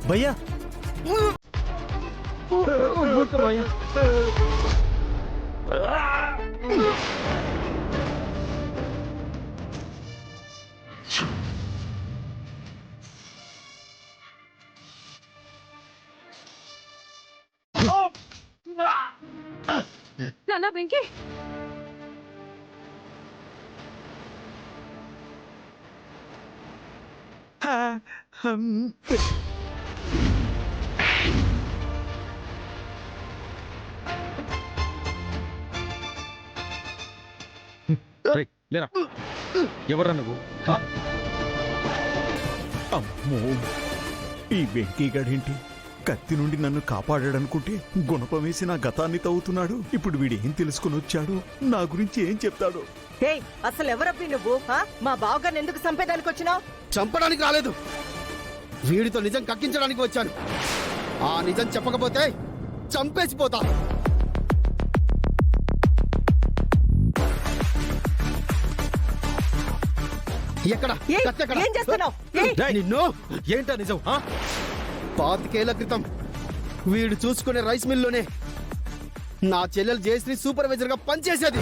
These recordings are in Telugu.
భయ్యా నాన్న వెంకీ లేరా ఎవరా నువ్వు? అమ్మో, ఈ వెంకీగాడేంటి కత్తి నుండి నన్ను కాపాడాడనుకుంటే గుణపం వేసి నా గతాన్ని తవ్వుతున్నాడు. ఇప్పుడు వీడేం తెలుసుకుని వచ్చాడు, నా గురించి ఏం చెప్తాడు? అసలు ఎవరబ్బి నువ్వు? మా బావగారిని ఎందుకు చంపేదానికి వచ్చినావు? చంపడానికి రాలేదు, వీడితో నిజం కక్కించడానికి వచ్చాను. ఆ నిజం చెప్పకపోతే చంపేసిపోతా. ఎక్కడ ఏం చేస్తున్నావు? నిన్ను ఏంటా నిజం? 25 ఏళ్ల క్రితం వీడు చూసుకునే రైస్ మిల్లోనే నా చెల్లెలు జయశ్రీ సూపర్వైజర్ గా పనిచేసేది.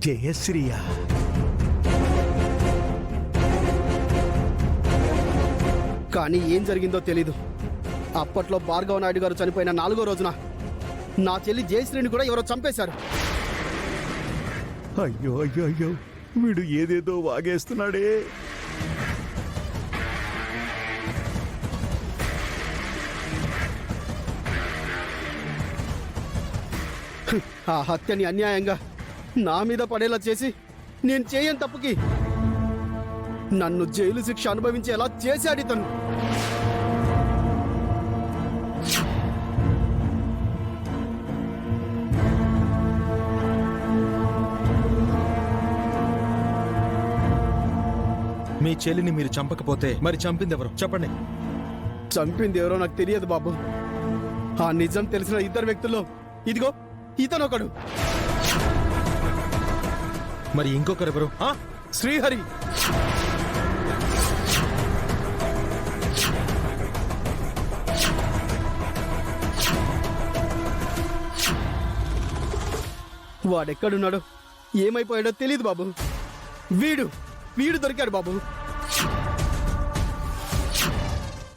జయశ్రీయా? కానీ ఏం జరిగిందో తెలీదు. అప్పట్లో భార్గవ నాయుడు గారు చనిపోయిన 4వ రోజున నా చెల్లి జయశ్రీని కూడా ఎవరో చంపేశారు. అయ్యో అయ్యో అయ్యో, వీడు ఏదేదో వాగేస్తున్నాడే. ఆ హత్యని అన్యాయంగా నా మీద పడేలా చేసి నేను చేయని తప్పుకి నన్ను జైలు శిక్ష అనుభవించేలా చేశాడు ఇతను. మీ చెల్లిని మీరు చంపకపోతే మరి చంపింది ఎవరు చెప్పండి? చంపింది ఎవరో నాకు తెలియదు బాబు. ఆ నిజం తెలిసిన 2 వ్యక్తుల్లో ఇదిగో ఇతనొకడు. మరి ఇంకొకరెవరు? శ్రీహరి. వాడెక్కడున్నాడో ఏమైపోయాడో తెలియదు బాబు. వీడు దొరికాడు బాబు.